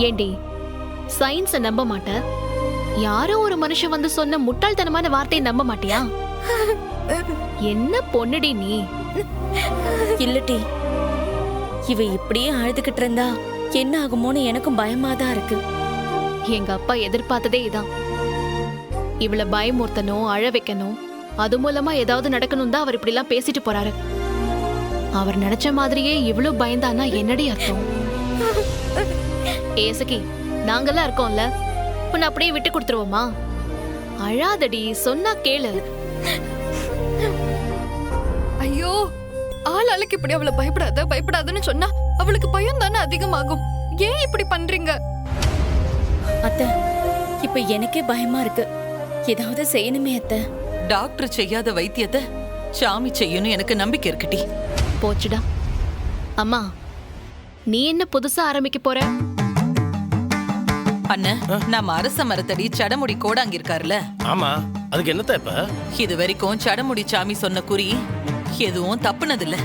ஏண்டி சயின்ஸ நம்ப மாட்ட? யாரோ ஒரு மனுஷன் வந்து சொன்ன முட்டாள்தனமான வார்த்தையை நம்ப மாட்டியா? என்ன பொண்ணுடி நீ? இல்லட்டி, இவ இப்படியே அழுதுகிட்டு இருந்தா என்ன ஆகுமோன்னு எனக்கும் பயமாதான் இருக்கு. எங்க அப்பா எதிர்பார்த்ததே இதான். இவள பயமுறுத்தணும், அழ வைக்கணும், அது மூலமா ஏதாவது நடக்கணும் தான் அவர் இப்படி எல்லாம் பேசிட்டு போறாரு. அவர் நினைச்ச மாதிரியே இவ்வளவு பயந்தானா என்னடி அர்த்தம்? ஏசகி, நாங்கெல்லாம் இருக்கோம்ல, உன்னை அப்படியே விட்டு கொடுத்துருவோமா? அழாதடி, சொன்னா கேளு. ஐயோ, ஆளாளுக்கு இப்படி அவளை பயப்படாதன்னு சொன்னா அவளுக்கு பயம் தானே அதிகமாகும். ஏன் இப்படி பண்றீங்க? அத்தை, இப்ப எனக்கே பயமா இருக்கு. ஏதாவது செய்யணுமே அத்தை. டாக்டர் செய்யாத வைத்தியத்தை சாமி செய்யணும் எனக்கு நம்பிக்கை இருக்குடி. போச்சுடா. அம்மா, நீ என்ன புதுசா ஆரம்பிக்க போற? அண்ணன், நம்ம அரச மரத்தடி சடமுடி கோடாங்க இருக்காருல. ஆமா, அதுக்கு என்னத்த இப்ப? இது வரைக்கும் சடமுடி சாமி சொன்ன குறி எதுவும் தப்புனதில்ல.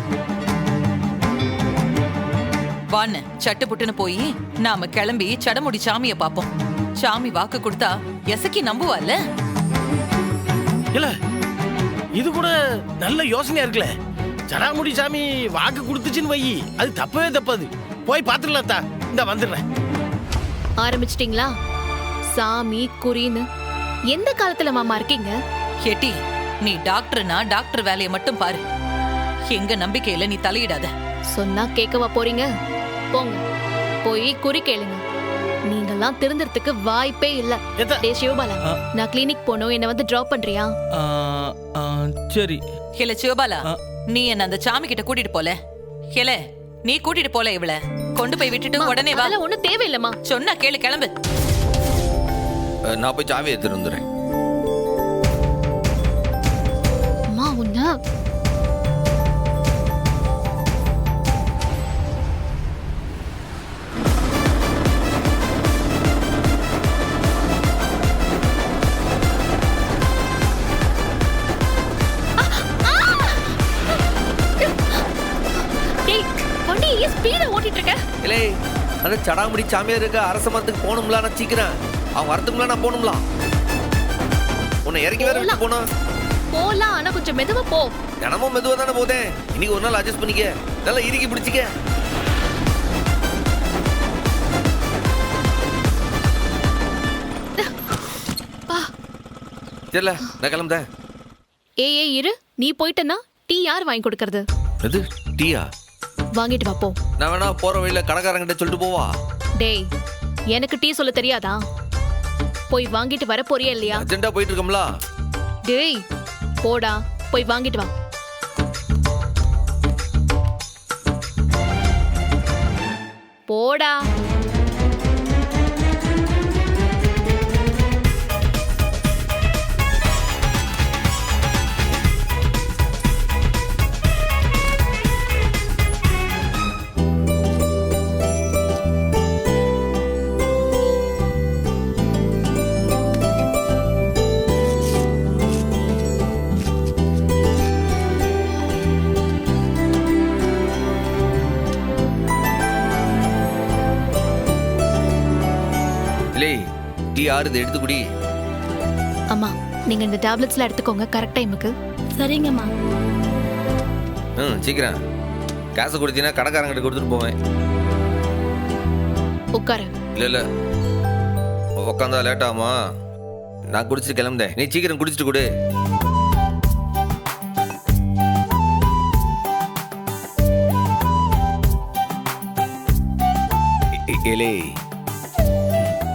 வான்னு சட்டு புட்டுன்னு போய் நாம கிளம்பி சடமுடி சாமிய பாப்போம். சாமி வாக்கு கொடுத்தா எசக்கி நம்புவால. இல்ல, இது கூட நல்ல யோசனையா இருக்குல்ல. சடாமுடி சாமி வாக்கு கொடுத்துச்சுன்னு வை, அது தப்பவே தப்பாது. போய் பாத்துக்கலாத்தா. இந்த வந்துடுறேன். ஆரம்பிச்சிட்டீங்களா? சாமி குறின்னு எந்த காலத்துல மாமா இருக்கீங்க? ஏட்டி, நீ டாக்டர்னா டாக்டர் வேலையை மட்டும் பாரு. எங்க நம்பிக்கையில நீ தலையிடாத. சொன்னா கேட்கவா போறீங்க? போங்க, போய் குறி கேளுங்க. நீங்கெல்லாம் திருந்தறதுக்கு வாய்ப்பே இல்ல. டேய் சிவபாலா, நான் கிளினிக் போனோம், என்ன வந்து டிராப் பண்றியா? சரி. இல்ல சிவபாலா, நீ என்ன அந்த சாமி கிட்ட கூட்டிட்டு போல. இல்ல, நீ கூட்டிட்டு போல. இவள கொண்டு போய் விட்டுட்டு உடனே வா. அதெல்லாம் ஒண்ணும் தேவையில்லம்மா. சொன்னா கேளு, கிளம்பு. நான் போய் சாவி எடுத்துட்டு வந்துடுறேன். அம்மா, உன்ன இல்லை, அந்த சடாமுடி சாமியார் இருக்க அரச மரத்துக்கு போகணும்ல. நான் சீக்கிரம் அவங்க வரத்துக்குள்ள நான் போகணும்ல. உன்னை இறக்கி வேற விட்டு போனா போலாம், ஆனா கொஞ்சம் மெதுவா போ. தினமும் மெதுவா தானே போதேன். இன்னைக்கு ஒரு நாள் அட்ஜஸ்ட் பண்ணிக்க. நல்லா இறுக்கி பிடிச்சிக்க. தெரியல, நான் கிளம்புறேன். ஏய் இரு, நீ போயிட்டனா டீ யார் வாங்கி கொடுக்கறது? எது டீயா? வாங்கிட்டு வா போ. நான் வேணா போற வழியில கடைக்காரங்கிட்ட சொல்லிட்டு போவா. டேய், எனக்கு டீ சொல்ல தெரியாதா? போய் வாங்கிட்டு வர போறியா இல்லையா? அர்ஜென்ட்டா போயிட்டு இருக்கோம்ல. டேய் போடா, போய் வாங்கிட்டு வா. போடா. டீ ஆறுது, எடுத்து குடி. அம்மா, நீங்க இந்த டேப்லெட்ஸ்ல எடுத்துக்கோங்க கரெக்ட் டைமுக்கு. சரிங்கம்மா. சீக்கிரம். காசு கொடுத்தீங்கன்னா கடைக்காரங்கிட்ட கொடுத்துட்டு போவேன். உட்காரு. இல்ல இல்ல, உட்காந்தா லேட் ஆகுமா? நான் குடிச்சிட்டு கிளம்புதேன். நீ சீக்கிரம் குடிச்சிட்டு கொடு. ஏலே,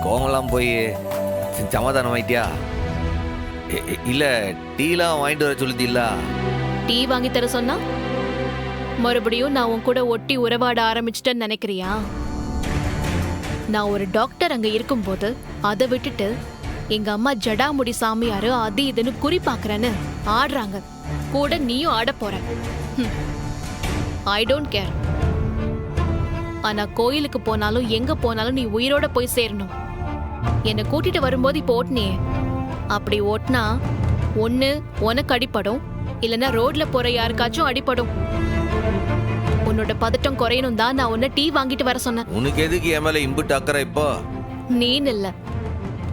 கோவம்லாம் போய் சமாதானம் ஆயிட்டியா? இல்ல, டீலாம் வாங்கிட்டு வர சொல்லுதில்ல. டீ வாங்கி தர சொன்னா மறுபடியும் நான் உன் கூட ஒட்டி உறவாட ஆரம்பிச்சிட்டேன்னு நினைக்கிறியா? நான் ஒரு டாக்டர் அங்க இருக்கும்போது அதை விட்டுட்டு எங்க அம்மா ஜடாமுடி சாமியாரு அது இதுன்னு குறி பாக்குறேன்னு ஆடுறாங்க. கூட நீயும் ஆட போற. I don't care. ஆனா கோயிலுக்கு போனாலும் எங்க போனாலும் நீ உயிரோட போய் சேரணும். என்னை கூட்டிட்டு வரும்போது இப்போ ஓட்டுனியே, அப்படி ஓட்டினா ஒண்ணு உனக்கு அடிப்படும், இல்லைன்னா ரோட்ல போற யாருக்காச்சும் அடிப்படும். உன்னோட பதட்டம் குறையணும் தான் நான் உன்னை டீ வாங்கிட்டு வர சொன்னேன். உனக்கு எதுக்கு என் மேல இம்புட்டு அக்கறை இப்போ? நீன்னு இல்ல,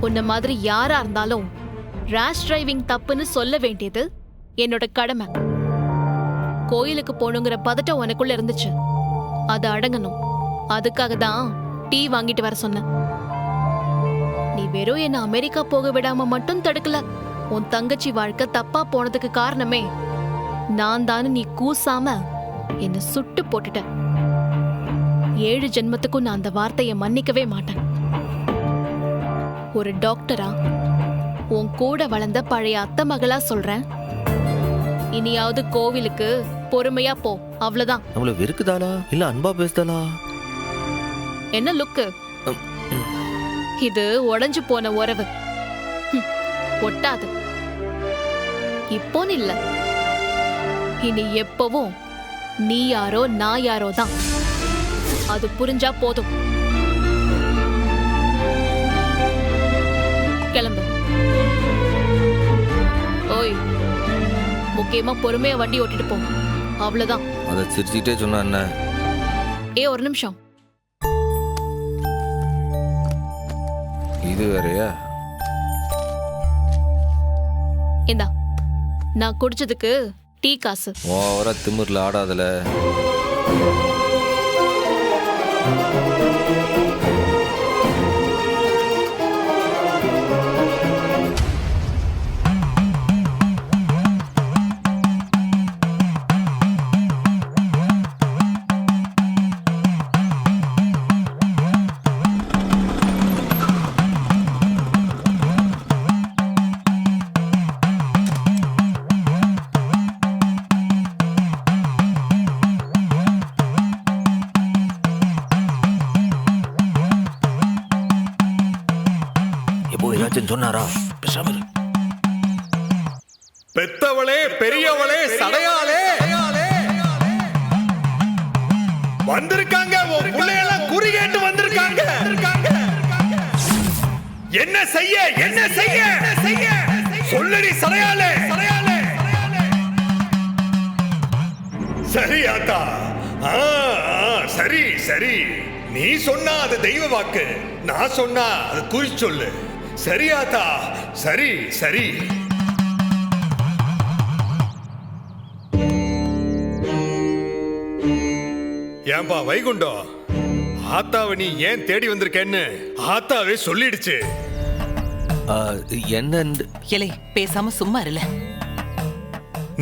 உன்ன மாதிரி யாரா இருந்தாலும் ரேஷ் டிரைவிங் தப்புன்னு சொல்ல வேண்டியது என்னோட கடமை. கோயிலுக்கு போகணுங்கிற பதட்டம் உனக்குள்ள இருந்துச்சு, அது அடங்கணும். அதுக்காக தான் டீ வாங்கிட்டு வர சொன்னேன். நீ வெறும் என்ன அமெரிக்கா போக விடாம மட்டும் தடுக்கல, உன் தங்கச்சி வாழ்க்கை தப்பா போனதுக்கு காரணமே நான் தானு நீ கூசாம என்ன சுட்டு போட்டுட்ட. 7 ஜென்மத்துக்கும் நான் அந்த வார்த்தையை மன்னிக்கவே மாட்டேன். ஒரு டாக்டரா உன் கூட வளர்ந்த பழைய அத்தை மகளா சொல்றேன். இனியாவது கோவிலுக்கு பொறுமையா போ, அவ்வளவுதான். நம்மள வெறுக்குதாளா இல்ல அன்பா பேசுதாளா? என்ன லுக்கு இது? உடைஞ்சு போன உறவு ஒட்டாது. இப்போன்னு இல்ல, இனி எப்பவும் நீ யாரோ நான் யாரோ தான். அது புரிஞ்சா போதும். கிளம்பு. ஓய், முக்கியமா பொறுமையா வண்டி ஓட்டிட்டு போ, அவ்வளவுதான். அத சிரிச்சுட்டே சொன்னா என்ன? ஒரு நிமிஷம். இது வேறயா? இந்தா, நான் குடிச்சதுக்கு டீ காசு. ஓவரா திமிர்ல ஆடாதல. சொன்னாரா? பெத்தவளே பெரியவளே சடையாளே வந்திருக்காங்க. உன் பிள்ளையெல்லாம் குறி கேட்டு வந்திருக்காங்க. என்ன செய்ய என்ன செய்ய சொல்லடி சடையாளே. சரி ஆத்தா, சரி சரி. நீ சொன்னா அது தெய்வ வாக்கு, நான் சொன்னா அது குறி சொல்லு. சரியாத்தா, சரி சரி. ஏன்பா வைகுண்டம், ஆத்தாவை நீ ஏன் தேடி வந்திருக்கேன்னு ஆத்தாவே சொல்லிடுச்சு. என்ன இலை பேசாம சும்மா இருல.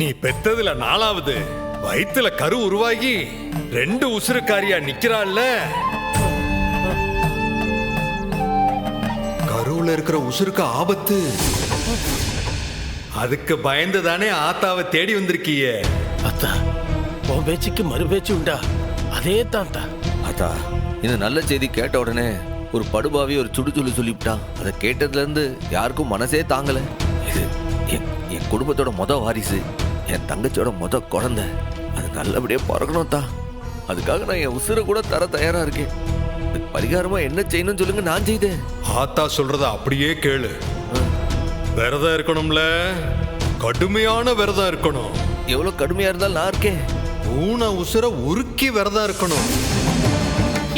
நீ பெத்ததுல 4வது, வயித்துல கரு உருவாகி 2 உசுருக்காரியா நிக்கிறாள்ல. கருவுல இருக்கிற உசுருக்கு ஆபத்து. அதுக்கு பயந்து தானே ஆத்தாவை தேடி வந்திருக்கியே. அத்தா, உன் பேச்சுக்கு மறு பேச்சு உண்டா? அதே தான். அத்தா, இந்த நல்ல செய்தி கேட்ட உடனே ஒரு படுபாவி ஒரு சுடு சொல்லிவிட்டான். அதை கேட்டதுல இருந்து யாருக்கும் மனசே தாங்கல. இது என் குடும்பத்தோட வாரிசு, என் தங்கச்சியோட குழந்தை. அது நல்லபடியா பிறக்கணும் தான். அதுக்காக நான் என் உசுரை கூட தர தயாரா இருக்கேன். பரிகாரமா என்ன செய்யணும்னு சொல்லுங்க, நான் செய்தேன். ஆத்தா சொல்றத அப்படியே கேளு. விரதம் இருக்கணும்ல, கடுமையான விரதம் இருக்கணும். எவ்வளவு கடுமையா இருந்தாலும் நான் இருக்கேன். ஊன உசுர உருக்கி விரதம் இருக்கணும்.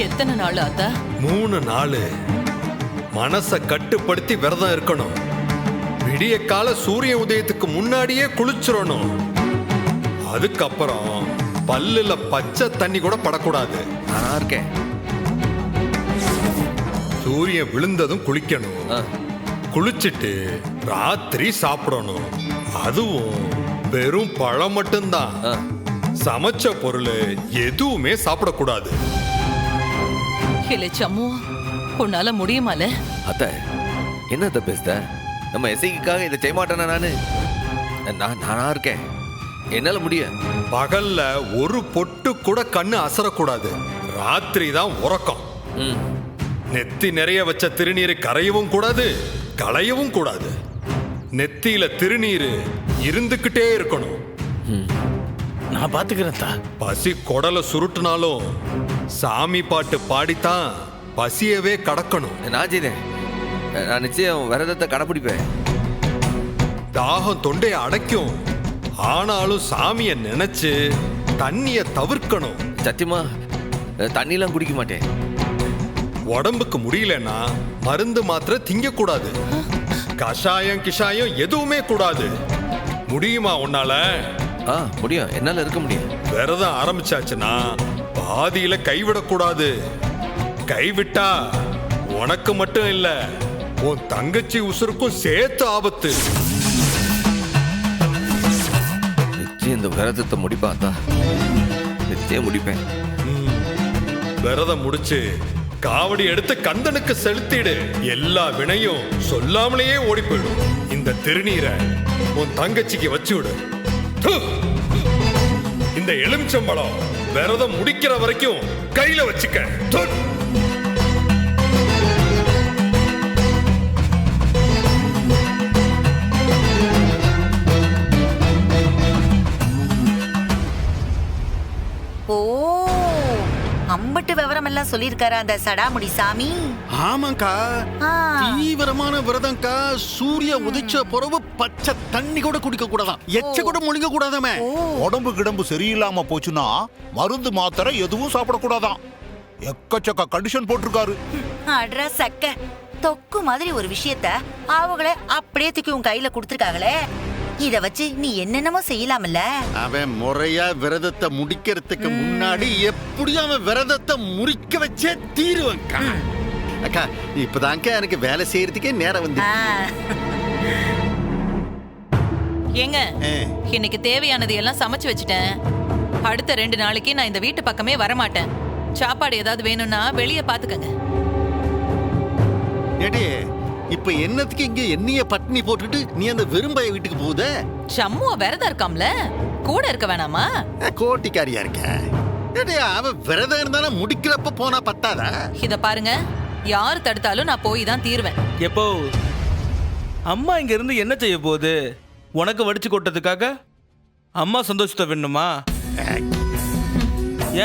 எத்தனை நாள் ஆத்தா? 3 நாள். மனச கட்டுப்படுத்தி விரதம் இருக்கணும். விடிய கால சூரிய உதயத்துக்கு முன்னாடியே குளிச்சிடணும். அதுக்கப்புறம் பல்லுல பச்சை தண்ணி கூட படக்கூடாது. நான் இருக்கேன். சூரியன் விழுந்ததும் குளிக்கணும். குளிச்சுட்டு ராத்திரி சாப்பிடணும். அதுவும் வெறும் பழம் மட்டும்தான். சமைச்ச பொருள் எதுவுமே சாப்பிடக்கூடாது. இலை சம்மு, உன்னால முடியுமால? அத்த, என்னத்த பேசுத? நம்ம எஸ்ஐக்காக இதை செய்ய மாட்டேனா? நானா இருக்கேன், என்னால முடியும். பகல்ல ஒரு பொட்டு கூட கண்ணு அசரக்கூடாது. ராத்திரி தான் உறக்கம். நெத்தி நிறைய வச்ச திருநீர் கரையவும் கூடாது, களையவும் கூடாது. நெத்தியில திருநீர் இருந்துகிட்டே இருக்கணும். நான் பாத்துக்கிறேன். பசி கொடலை சுருட்டுனாலும் சாமி பாட்டு பாடித்தான் பசியவே கடக்கணும். நான் செய்தேன். நான் நிச்சயம் விரதத்தை கடைப்பிடிப்பேன். தாகம் தொண்டையை அடைக்கும். ஆனாலும் சாமியை நினைச்சு தண்ணிய தவிர்க்கணும். சத்தியமா தண்ணிலாம் குடிக்க மாட்டேன். உடம்புக்கு முடியலன்னா மருந்து மாத்திரை திங்க கூடாது. கஷாயம் கிஷாயம் எதுவுமே கூடாது. முடியுமா உன்னால? முடியும், என்னால இருக்க முடியும். விரதம் ஆரம்பிச்சாச்சுன்னா பாதியில கைவிடக்கூடாது. கைவிட்டா உனக்கு மட்டும் இல்ல, உன் தங்கச்சி உசுருக்கும் சேர்த்து ஆபத்து. நிச்சயம் இந்த விரதத்தை முடிப்பாத்தா, நிச்சயம் முடிப்பேன். விரதம் முடிச்சு காவடி எடுத்து கந்தனுக்கு செலுத்திடு. எல்லா வினையும் சொல்லாமலேயே ஓடி போயிடும். இந்த திருநீரை உன் தங்கச்சிக்கு வச்சு விடு. து! இந்த எலுமிச்சம்பழம் விரதம் முடிக்கிற வரைக்கும் கையில வச்சுக்க. து! ஓ, அம்பட்டு விவரம் எல்லாம் சொல்லிருக்காரு அந்த சடாமுடி சாமி. ஆமாக்கா, தீவிரமான விரதம்க்கா. சூரிய உதிச்ச பிறகு பச்சை தண்ணி கூட குடிக்க கூடாதாம், எச்ச கூட முழுங்க கூடாதாமே. உடம்பு கிடம்பு சரியில்லாம போச்சுன்னா மருந்து மாத்திரை எதுவும் சாப்பிடக்கூடாதாம். எக்கச்சக்க கண்டிஷன் போட்டிருக்காரு. அட்ரா சக்க தொக்கு மாதிரி ஒரு விஷயத்த அவங்களே அப்படியே தூக்கி உன் கையில கொடுத்துருக்காங்களே. இத வச்சு நீ என்னென்னமோ செய்யலாம்ல. அவன் முறையா விரதத்தை முடிக்கிறதுக்கு முன்னாடி எப்படியும் அவன் விரதத்தை முறிக்க வச்சே தீருவன்க்கா. அக்கா, இப்பதான்க்கா எனக்கு வேலை செய்யறதுக்கே நேரம் வந்து. ஏங்க, இன்னைக்கு தேவையானது எல்லாம் சமைச்சு வச்சுட்டேன். அடுத்த 2 நாளைக்கு நான் இந்த வீட்டு பக்கமே வரமாட்டேன். சாப்பாடு ஏதாவது வேணும்னா வெளியே பாத்துக்கங்க. ஏடி, இப்ப என்னத்துக்கு இங்க என்னைய பட்டினி போட்டுட்டு நீ அந்த வெறும்பய வீட்டுக்கு போகுத? சம்முவ விரதம் இருக்காம்ல, கூட இருக்க வேணாமா? கோட்டிக்காரியா இருக்க. ஏடி, அவன் விரதம் இருந்தாலும் முடிக்கிறப்ப போனா பத்தாதா? இத பாருங்க, யாரு தடுத்தாலும் நான் போய் தான் தீருவேன். எப்போ அம்மா இங்க இருந்து என்ன செய்ய போகுது? உனக்கு வடிச்சு கொட்டதுக்காக அம்மா சந்தோஷத்தை வேணுமா?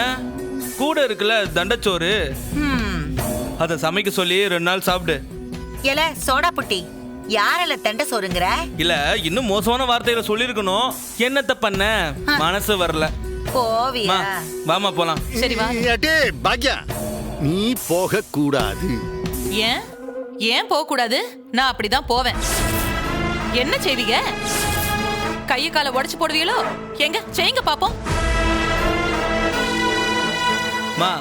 ஏன் கூட இருக்குல்ல தண்டச்சோறு, அத சமைக்க சொல்லி 2 நாள் சாப்பிடு. ஏல சோடா புட்டி, யாரல தண்ட சோறுங்கற? இல்ல, இன்னும் மோசமான வார்த்தையில சொல்லிருக்கணும். என்னத்த பண்ண, மனசு வரல. போவியா? வாமா போலாம். சரி வா. ஏடி பாக்யா, நீ போக கூடாது. ஏன் ஏன் போக கூடாது? நான் அப்படிதான் போவேன். என்ன செய்வீங்க? கைய கால உடைச்சு போடுவீங்களோ? எங்க செய்யுங்க பாப்போம். மா,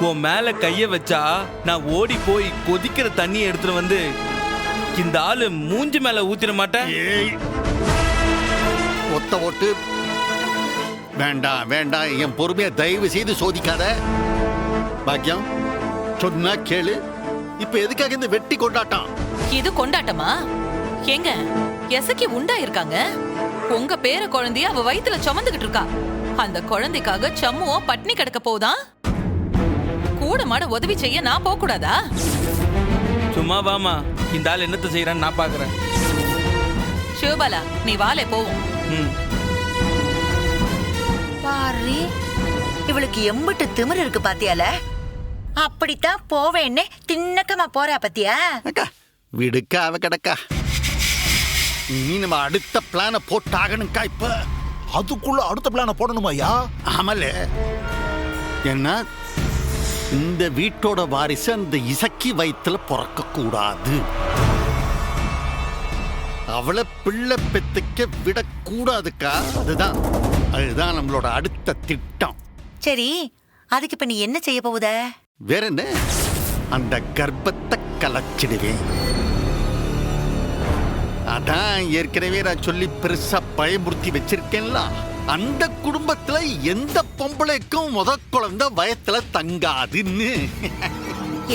உன் மேல கைய வச்சா நான் ஓடி போய் கொதிக்கிற தண்ணியை எடுத்துட்டு வந்து இந்த ஆளு மூஞ்சி மேல ஊத்திட மாட்டேன். ஒத்த ஓட்டு வேண்டாம் வேண்டாம், என் பொறுமையை தயவு செய்து சோதிக்காத. பாக்கியம், சொன்னா கேளு. இப்ப எதுக்காக இந்த வெட்டி கொண்டாட்டம்? இது கொண்டாட்டமா? எங்க எசக்கி உண்டா இருக்காங்க. உங்க பேர குழந்தைய அவ வயித்துல சுமந்துகிட்டு இருக்கா. அந்த குழந்தைக்காக சம்முவோ பட்னி கிடக்க போதான். கூட மாட உதவி செய்ய நான் போக கூடாதா? சும்மா வாமா, இந்த ஆள் என்னத்த செய்யறான்னு நான் பாக்குறேன். சிவபாலா, நீ வாலே போவோம். பாரு, இவளுக்கு எம்பிட்டு திமிரு இருக்கு பாத்தியால. அப்படித்தான் போவேன்னு தின்னக்கமா போறா பத்தியா? அக்கா விடுக்கா, அவ கிடக்கா. நீ நம்ம அடுத்த பிளான போட்டாகணுக்கா. இப்ப அதுக்குள்ள அடுத்த பிளான போடணுமாயா? ஆமல, என்ன இந்த வீட்டோட வாரிசு அந்த இசக்கி வயித்துல பிறக்க கூடாது. அவளை பிள்ளை பெத்துக்க விடக்கூடாதுக்கா. அதுதான் நம்மளோட அடுத்த திட்டம். சரி, அதுக்கு இப்ப நீ என்ன செய்ய போகுத? வேற என்ன, அந்த கர்ப்பத்தை கலைச்சிடுவேன். அதான் ஏற்கனவே நான் சொல்லி பெருசா பயமுறுத்தி வச்சிருக்கேன்ல. அந்த குடும்பத்துல எந்த பொம்பளைக்கும் முத குழந்தை வயத்துல தங்காதுன்னு.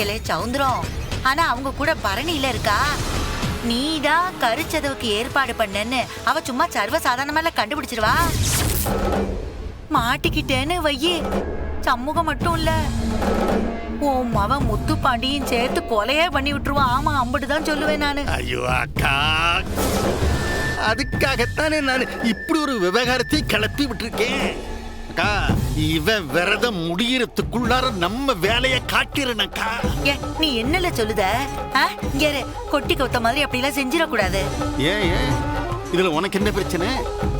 இலே சவுந்தரம், ஆனா அவங்க கூட பரணியில இருக்கா. நீதான் கருச்சதவுக்கு ஏற்பாடு பண்ணன்னு அவ சும்மா சர்வ சாதாரணமா கண்டுபிடிச்சிருவா. மாட்டிக்கிட்டேன்னு வையி, சமூகம் மட்டும் இல்ல, உன் மவன் முத்து பாண்டியும் சேர்த்து கொலையே பண்ணி விட்டுருவான். ஆமா, அம்பட்டுதான் சொல்லுவேன் நானு. ஐயோ அக்கா, அதுக்காகத்தானே நான் இப்படி ஒரு விவகாரத்தை கிளப்பி விட்டுருக்கேன். அக்கா, இவன் விரதம் முடியறதுக்குள்ளார நம்ம வேலையை காட்டிறனக்கா. நீ என்னல சொல்லுத? கொட்டி கொத்த மாதிரி அப்படிலாம் செஞ்சிடக்கூடாது. ஏன் இதுல உனக்கு என்ன பிரச்சனை?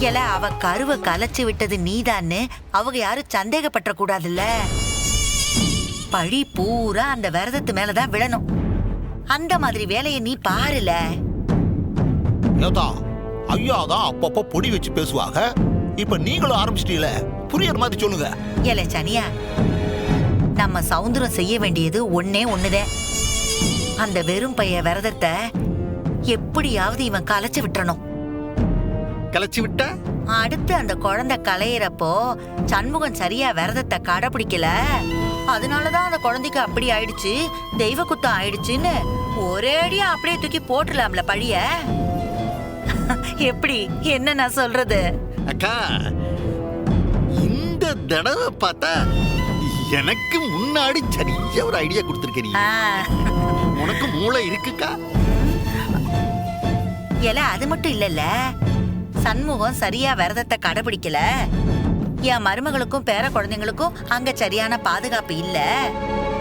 எல அவ கருவை கலைச்சு விட்டது நீதான்னு அவங்க யாரும் சந்தேகப்பட்ட கூடாதுல்ல. பழி பூரா அந்த விரதத்து மேலதான் விழணும். அந்த மாதிரி வேலையை நீ பாருல. ஏதா ஐயா தான் அப்பப்போ பொடி வச்சு பேசுவாங்க. இப்ப நீங்களும் ஆரம்பிச்சிட்டீல, புரியற மாதிரி சொல்லுங்க. ஏலே சனியா, நம்ம சௌந்தரம் செய்ய வேண்டியது ஒன்னே ஒண்ணுதான். அந்த வெறும் பைய விரதத்தை எப்படியாவது இவன் கலைச்சு விட்டுறணும். கலைச்சு விட்ட அடுத்து அந்த குழந்தை கலையிறப்போ சண்முகம் சரியா விரதத்தை கடைபிடிக்கல, அதனாலதான் அந்த குழந்தைக்கு அப்படி ஆயிடுச்சு, தெய்வ குத்தம் ஆயிடுச்சுன்னு ஒரேடியா அப்படியே தூக்கி போட்டுடலாம்ல பழிய. எப்படி என்ன நான் சொல்றது? அக்கா, இந்த தடவை பார்த்தா எனக்கு முன்னாடி சரியா ஒரு ஐடியா கொடுத்துருக்க. நீ உனக்கு மூளை இருக்குக்கா? ஏல அது மட்டும் இல்லல்ல, சண்முகம் சரியா விரதத்தை கடைபிடிக்கல, என் மருமகளுக்கும் பேர குழந்தைங்களுக்கும் அங்க சரியான பாதுகாப்பு இல்ல.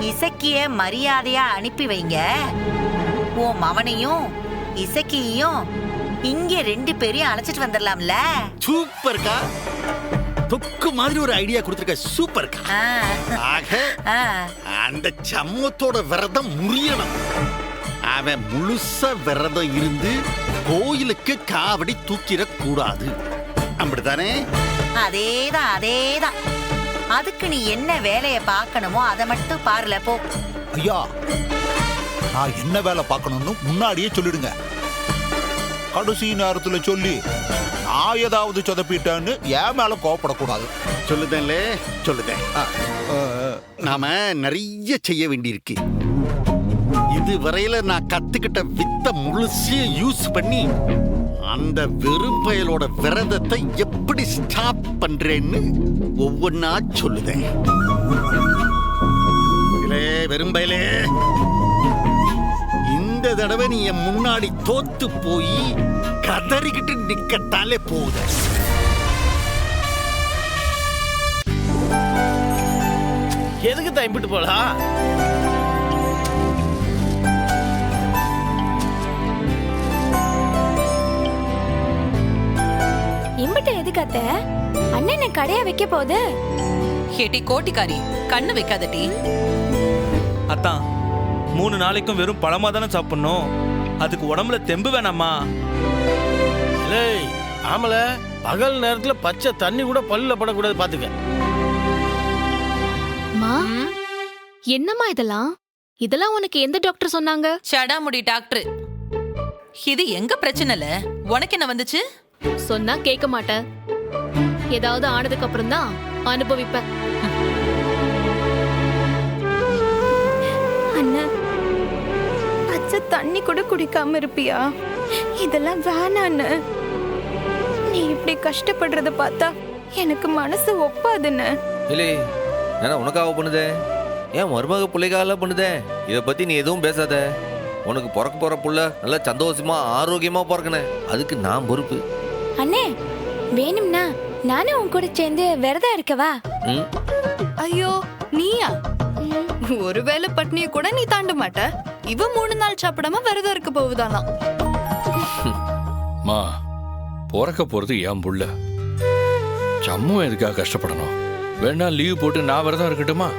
இசக்கிய மரியாதையா அனுப்பி வைங்க. உன் மவனையும் இசக்கியையும் இங்க 2 பேரையும் அழைச்சிட்டு வந்துடலாம்ல. சூப்பர்க்கா, தொக்கு மாதிரி ஒரு ஐடியா கொடுத்துருக்க. சூப்பர்க்கா. ஆக அந்த சம்மத்தோட விரதம் முறியணும். அவன் முழுசா விரதம் இருந்து கோயிலுக்கு காவடி தூக்கிடக் கூடாது. அப்படித்தானே? அதேதான் அதேதான். அதுக்கு நீ என்ன வேலையை பார்க்கணுமோ அதை மட்டும் பாருல போ. ஐயா, நான் என்ன வேலை பார்க்கணும்னு முன்னாடியே சொல்லிடுங்க. கடைசி நேரத்துல சொல்லி நான் ஏதாவது சொதப்பிட்டேன்னு என் மேல கோவப்படக்கூடாது. சொல்லுதேன்லே, சொல்லுதேன். நாம நிறைய செய்ய வேண்டியிருக்கு. இது வரையில நான் கத்துக்கிட்ட வித்த முழுசையும் யூஸ் பண்ணி அந்த வெறும் பயலோட விரதத்தை எப்படி ஸ்டாப் பண்றேன்னு ஒவ்வொன்னா சொல்லுதேன். வெறும் பயலே, இந்த தடவை நீ என் முன்னாடி தோத்து போய் கதறிக்கிட்டு நிக்கத்தாலே போகுது. எதுக்கு தான் இம்பிட்டு போலாம்? இம்பிட்ட எதுக்கு அத்தை? அண்ணன் கடையா வைக்க போகுது. ஏட்டி கோட்டிக்காரி, கண்ணு வைக்காதட்டி. அத்தான் 3 நாளைக்கும் வெறும் பழமா தானே சாப்பிடணும். அதுக்கு உடம்புல தெம்பு வேணாமா? ஆமல, பகல் நேரத்துல பச்சை தண்ணி கூட பல்லுல படக்கூடாது, பாத்துக்க. என்னம்மா இதெல்லாம்? இதெல்லாம் உனக்கு எந்த டாக்டர் சொன்னாங்க? சடாமுடி டாக்டர். இது எங்க பிரச்சனை இல்ல, உனக்கு என்ன வந்துச்சு? சொன்னா கேட்க மாட்டேன். ஏதாவது ஆனதுக்கு அப்புறம் தான் அனுபவிப்ப. அண்ணா, பச்சை தண்ணி கூட குடிக்காம இருப்பியா? இதெல்லாம் வேணான்னு. நீ இப்படி கஷ்டப்படுறத பார்த்தா எனக்கு மனசு ஒப்பாதுன்னு. இல்லை, ஏன்னா உனக்காக பண்ணுதே, ஏன் மருமக பிள்ளைக்காக பண்ணுதே. இதை பத்தி நீ எதுவும் பேசாத. உனக்கு பிறக்க போற புள்ள நல்லா சந்தோஷமா ஆரோக்கியமா பிறக்கணும், அதுக்கு நான் பொறுப்பு. அண்ணே, வேணும்னா நானும் உன் கூட சேர்ந்து விரதம் இருக்கவா? ஐயோ, நீயா? ஒருவேளை பட்னியை கூட நீ தாண்ட மாட்ட. இவ 3 நாள் சாப்பிடாம விரதம் இருக்க போகுதாலாம். மா, பிறக்க போறது என் புள்ள. சம்மு எதுக்காக கஷ்டப்படணும்? வேணா லீவ் போட்டு நான் விரதம் இருக்கட்டுமா?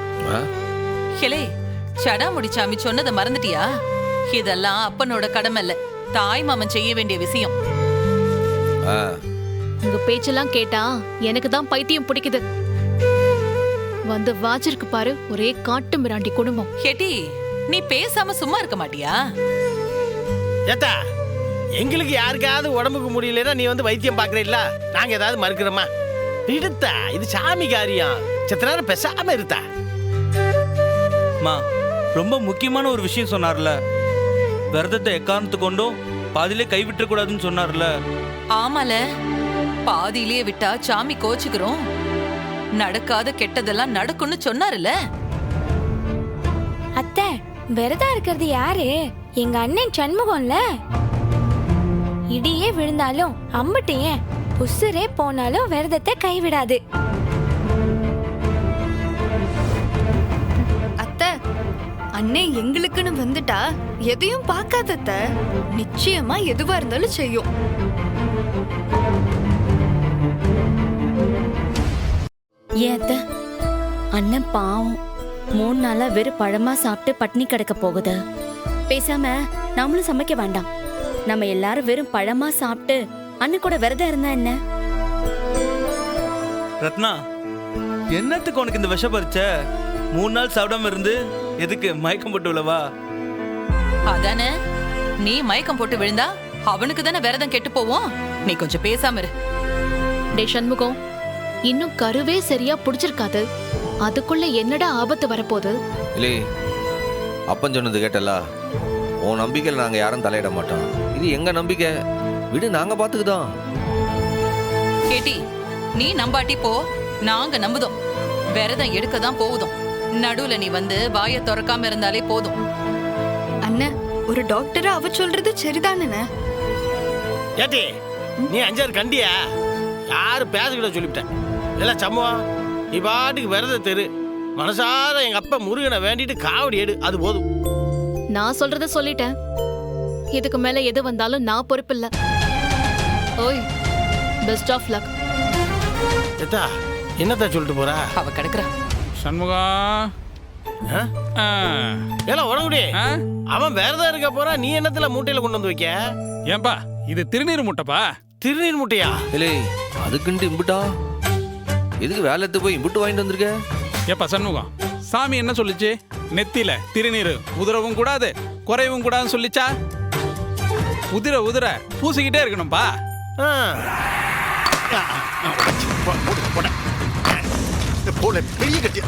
ஹெலே, சடாமுடி சாமி சொன்னதை மறந்துட்டியா? இதெல்லாம் அப்பனோட கடமை இல்ல, தாய் மாமன் செய்ய வேண்டிய விஷயம். உங்க பேச்செல்லாம் கேட்டா எனக்கு தான் பைத்தியம் பிடிக்குது. வந்து வாச்சிருக்கு பாரு, ஒரே காட்டு மிராண்டி குடும்பம். ஹெட்டி, நீ பேசாம சும்மா இருக்க மாட்டியா? ஏத்தா, எங்களுக்கு யாருக்காவது உடம்புக்கு முடியலன்னா நீ வந்து வைத்தியம் பாக்குறீல்ல, நாங்க ஏதாவது மறுக்கிறோமா? விடுத்தா, இது சாமி காரியம். செத்த நேரம் பேசாம இருத்தா. மா, ரொம்ப முக்கியமான ஒரு விஷயம் சொன்னார்ல, விரதத்தை எக்காரணத்து கொண்டும் பாதியிலே கைவிட்ட கூடாதுன்னு சொன்னார்ல. ஆமால, பாதியிலேயே விட்டா சாமி கோச்சுக்கிறோம். நடக்காத கெட்டதெல்லாம் நடக்கும்னு சொன்னாருல. அத்தை, விரதம் இருக்கிறது யாரு? எங்க அண்ணன் சண்முகம்ல. இடியே விழுந்தாலும் அம்பட்டு ஏன் உசுரே போனாலும் விரதத்தை கைவிடாது. அத்தை, அண்ணே எங்களுக்குன்னு வந்துட்டா எதையும் பார்க்காத அத்தை. நிச்சயமா எதுவா இருந்தாலும் செய்யும். ஏன் அத்தை, அண்ணன் பாவம் 3 நாளா வெறும் பழமா சாப்பிட்டு பட்னி கிடக்க போகுது. பேசாம நாமளும் சமைக்க வேண்டாம். நம்ம எல்லாரும் வெறும் பழமா சாப்பிட்டு அண்ணன் கூட விரதம் இருந்தா என்ன? ரத்னா, என்னத்துக்கு உனக்கு இந்த விஷம் பறிச்ச? 3 நாள் சாப்பிடாம இருந்து எதுக்கு மயக்கம் போட்டு விழவா? அதானே, நீ மயக்கம் போட்டு விழுந்தா அவனுக்கு தானே விரதம் கெட்டு போவோம். நீ கொஞ்சம் பேசாம இரு. டே சண்முகம், இன்னும் கருவே சரியா புடிச்சிருக்காது, அதுக்குள்ள என்னடா ஆபத்து வரப்போகுது? இல்லை, அப்பன் சொன்னது கேட்டல, உன் நம்பிக்கையில் நாங்கள் யாரும் தலையிட மாட்டோம். இது எங்க நம்பிக்கை, விடு, நாங்க பார்த்துக்குதோம். கேட்டி, நீ நம்பாட்டி போ, நாங்க நம்புதோம். விரதம் எடுக்க தான் போகுதோம். நடுவுல நீ வந்து வாயை திறக்காம இருந்தாலே போதும். அண்ணன், ஒரு டாக்டரா அவ சொல்றது சரிதானே? ஏட்டி, நீ 5-6 கண்டியா யாரு பேசக்கிட்ட சொல்லிவிட்டேன். இதெல்லாம் சம்பவம். நீ பாட்டுக்கு விரத தெரு மனசார எங்க அப்பா முருகனை வேண்டிட்டு காவடி எடு, அது போதும். நான் சொல்றத சொல்லிட்டேன். இதுக்கு மேல எது வந்தாலும் நான் பொறுப்பில்ல. ஓய், பெஸ்ட் ஆஃப் லக். எத்தா என்னத்தா சொல்லிட்டு போறா? அவ கிடக்குறா. சண்முகம், ஏலாம் உடம்புடி, அவன் விரதம் இருக்க போறா, நீ என்னத்துல மூட்டையில கொண்டு வந்து வைக்க? ஏன்பா இது திருநீர் முட்டைப்பா. திருநீர் முட்டையா? இல்லை, அதுக்குன்ட்டு இம்புட்டா எதுக்கு வேலைத்து போய் இம்புட்டு வாங்கிட்டு வந்திருக்க? ஏப்பா சண்முகம், சாமி என்ன சொல்லுச்சு? நெத்தியில திருநீர் உதிரவும் கூடாது குறையவும் கூடாதுன்னு சொல்லிச்சா? உதிர உதிர பூசிக்கிட்டே இருக்கணும்பா. போல பெரிய கட்டியா